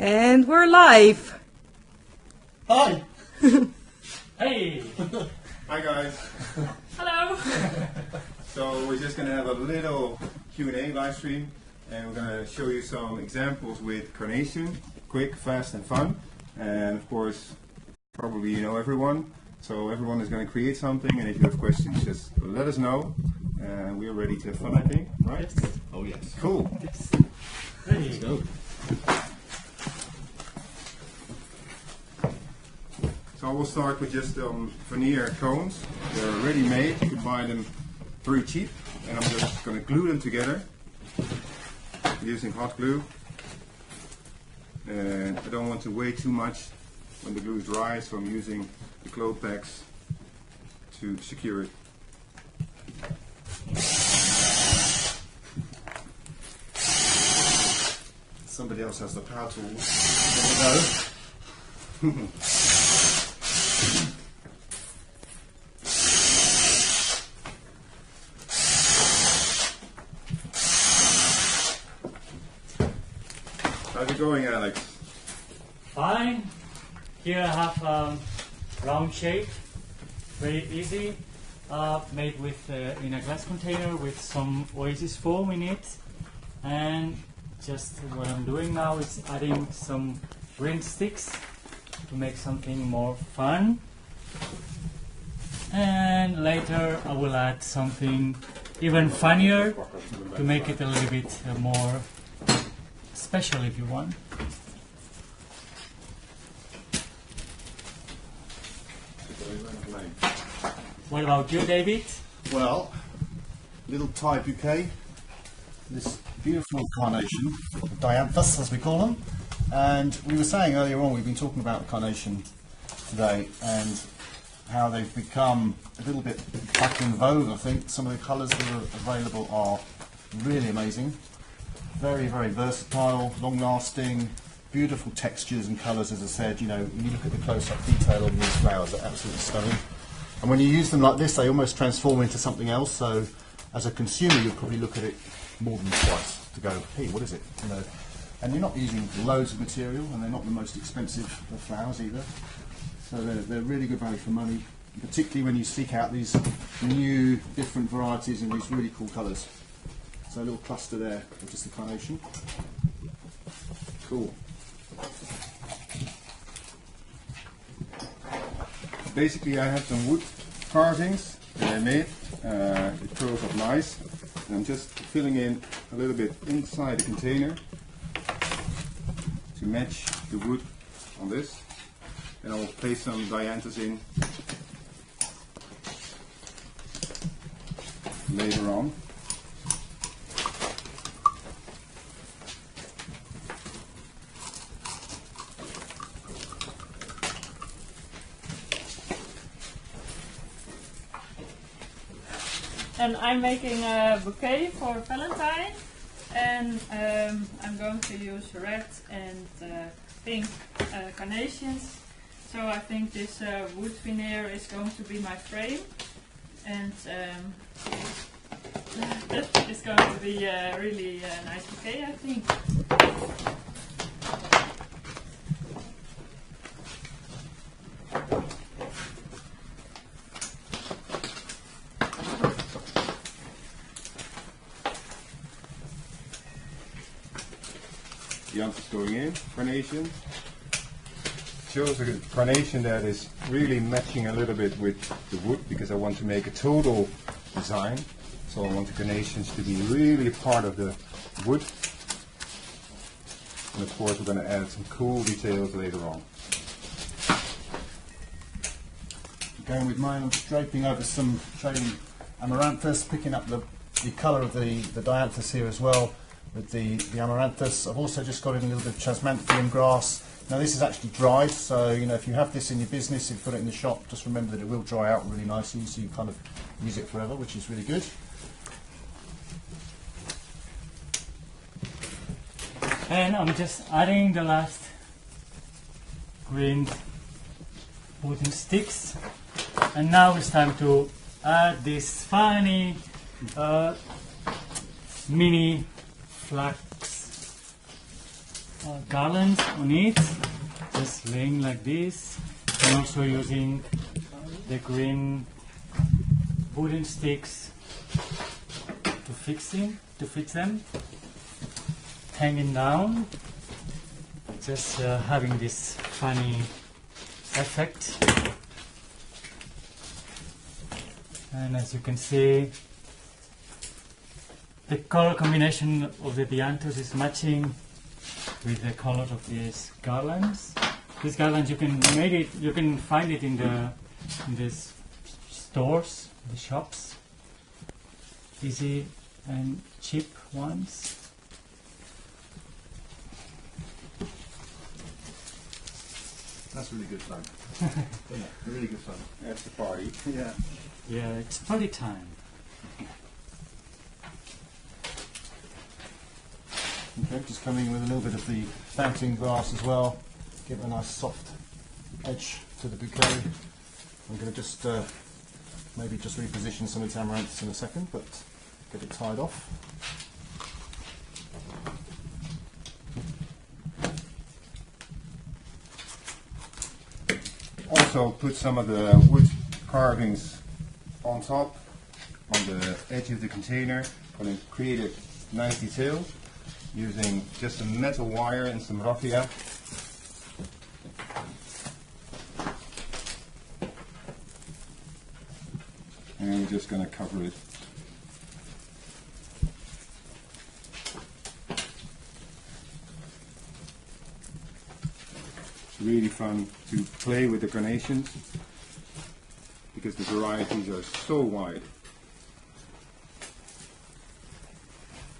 And we're live. Hi! Hey! Hi guys. Hello! So we're just going to have a little Q&A live stream, and we're going to show you some examples with Carnation, quick, fast and fun. And of course, probably you know everyone, so everyone is going to create something, and if you have questions, just let us know. We are ready to have fun, I think, right? Yes. Oh yes. Cool. Yes. Ready. Let's go. So I will start with just veneer cones. They're already made, you can buy them very cheap, and I'm just going to glue them together using hot glue. And I don't want to weigh too much when the glue is dry, so I'm using the cloth packs to secure it. Somebody else has the power tools. There we go. How's it going, Alex? Fine. Here I have round shape, very easy, made with in a glass container with some oasis foam in it. And just what I'm doing now is adding some ring sticks to make something more fun. And later I will add something even funnier to make it a little bit more special if you want. What about you, David? Well, little Thai bouquet, this beautiful carnation, dianthus as we call them. And we were saying earlier on, we've been talking about carnation today and how they've become a little bit back in vogue. I think some of the colours that are available are really amazing. Very, very versatile, long-lasting, beautiful textures and colours, as I said. You know, when you look at the close-up detail on these flowers, they're absolutely stunning. And when you use them like this, they almost transform into something else. So, as a consumer, you'll probably look at it more than twice to go, hey, what is it? You know, and you're not using loads of material, and they're not the most expensive of flowers either. So they're really good value for money, particularly when you seek out these new, different varieties and these really cool colours. So a little cluster there of just the carnation. Cool. Basically, I have some wood carvings that I made. It curls up nice. And I'm just filling in a little bit inside the container to match the wood on this. And I will place some dianthus in later on. And I'm making a bouquet for Valentine, and I'm going to use red and pink carnations. So I think this wood veneer is going to be my frame, and it's going to be a really nice bouquet, I think. Dianthus going in, carnation. Shows a carnation that is really matching a little bit with the wood, because I want to make a total design. So I want the carnations to be really a part of the wood. And of course we're going to add some cool details later on. Going with mine, I'm draping over some trading amaranthus, picking up the colour of the dianthus here as well with the amaranthus. I've also just got in a little bit of chasmanthium grass. Now this is actually dried, so you know, if you have this in your business, if you put it in the shop, just remember that it will dry out really nicely, so you kind of use it forever, which is really good. And I'm just adding the last green wooden sticks. And now it's time to add this funny mini flax garlands on it, just laying like this, and also using the green wooden sticks to fix them, hanging down, just having this funny effect. And as you can see, the color combination of the dianthus is matching with the color of these garlands. These garlands you can find it in the stores, the shops, easy and cheap ones. That's really good fun. Yeah, really good fun. That's the party. Yeah. Yeah, it's party time. Okay, just coming in with a little bit of the fountain glass as well. Give it a nice soft edge to the bouquet. I'm going to just maybe just reposition some of the amaranthus in a second, but get it tied off. Also put some of the wood carvings on top, on the edge of the container. Going to create a nice detail using just a metal wire and some raffia. And we're just going to cover it. It's really fun to play with the carnations because the varieties are so wide.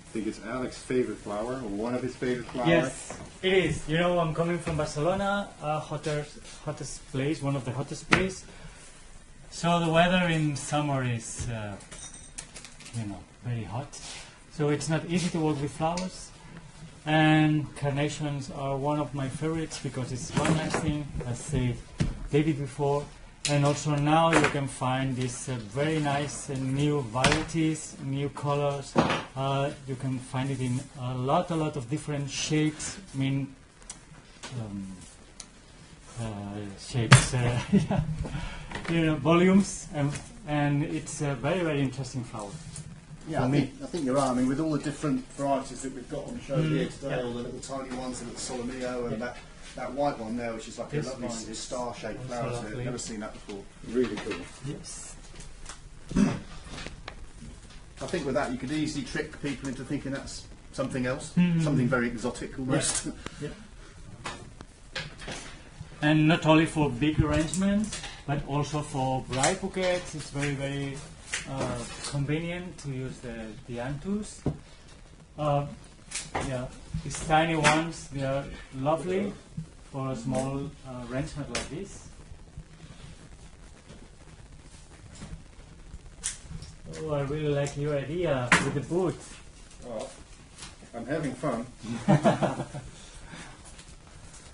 I think it's Alex's favorite flower, or one of his favorite flowers. Yes, it is. You know, I'm coming from Barcelona, hottest place, one of the hottest places. So the weather in summer is, very hot. So it's not easy to work with flowers. And carnations are one of my favorites because it's long lasting, as said David before. And also now you can find these very nice new varieties, new colors. You can find it in a lot of different shapes. I mean, shapes, volumes, and it's a very interesting flower. Yeah, I think you're right. I mean, with all the different varieties that we've got on the show here today, all the little tiny ones, the little Solomeo, and that white one there, which is like a lovely star-shaped flower. So I've never seen that before. Really cool. Yes. I think with that you could easily trick people into thinking that's something else, something very exotic almost. Yeah. And not only for big arrangements, but also for bright bouquets. It's very convenient to use the dianthus. These tiny ones, they are lovely for a small arrangement like this. Oh, I really like your idea with the boot. Well, I'm having fun.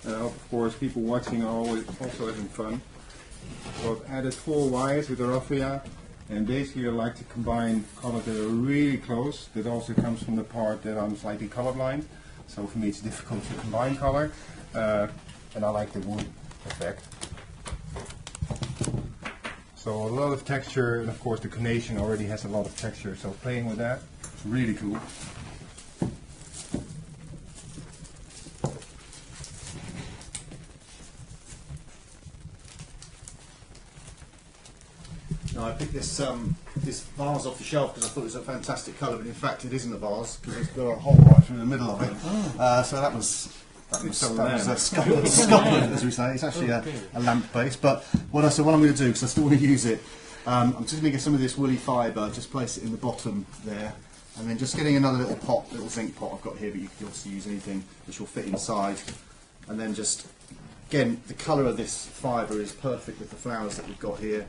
Of course, people watching are always also having fun. So I've added 4 wires with the raffia, and basically I like to combine colors that are really close. That also comes from the part that I'm slightly colorblind, so for me it's difficult to combine color, and I like the wood effect. So a lot of texture, and of course the Carnation already has a lot of texture, so playing with that, really cool. Now I picked this vase off the shelf because I thought it was a fantastic colour, but in fact it isn't a vase because it's got a hole right through the middle of it. So that was Scotland, as we say. It's actually a lamp base. But what I'm going to do, because I still want to use it, I'm just going to get some of this woolly fibre, just place it in the bottom there, and then just getting another little zinc pot I've got here, but you can obviously use anything which will fit inside, and then just, again, the colour of this fibre is perfect with the flowers that we've got here.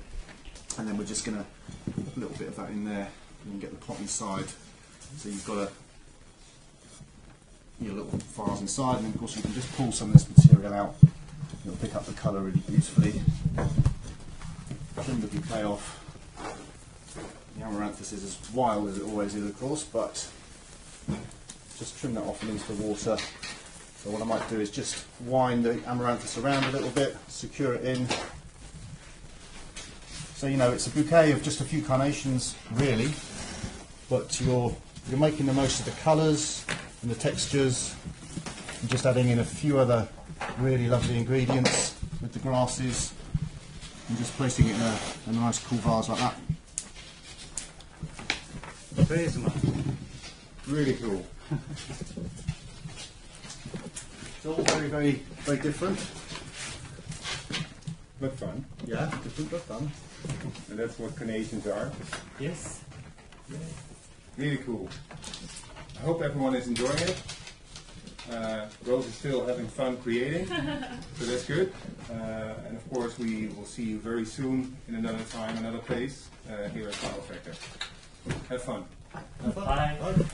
And then we're just going to put a little bit of that in there and get the pot inside. So you've got your little vase inside, and then of course you can just pull some of this material out. It'll pick up the colour really beautifully. Trim the bouquet off. The amaranthus is as wild as it always is, of course, but just trim that off and into the water. So what I might do is just wind the amaranthus around a little bit, secure it in. So you know, it's a bouquet of just a few carnations really, but you're making the most of the colours and the textures, and just adding in a few other really lovely ingredients with the grasses, and just placing it in a nice cool vase like that. Really cool. It's all very, very, very different. But fun. Yeah, different but fun. And that's what carnations are. Yes. Really cool. I hope everyone is enjoying it. Rose is still having fun creating, so that's good. And of course we will see you very soon in another time, another place, here at Flower Factor. Have fun. Have fun. Bye. Bye.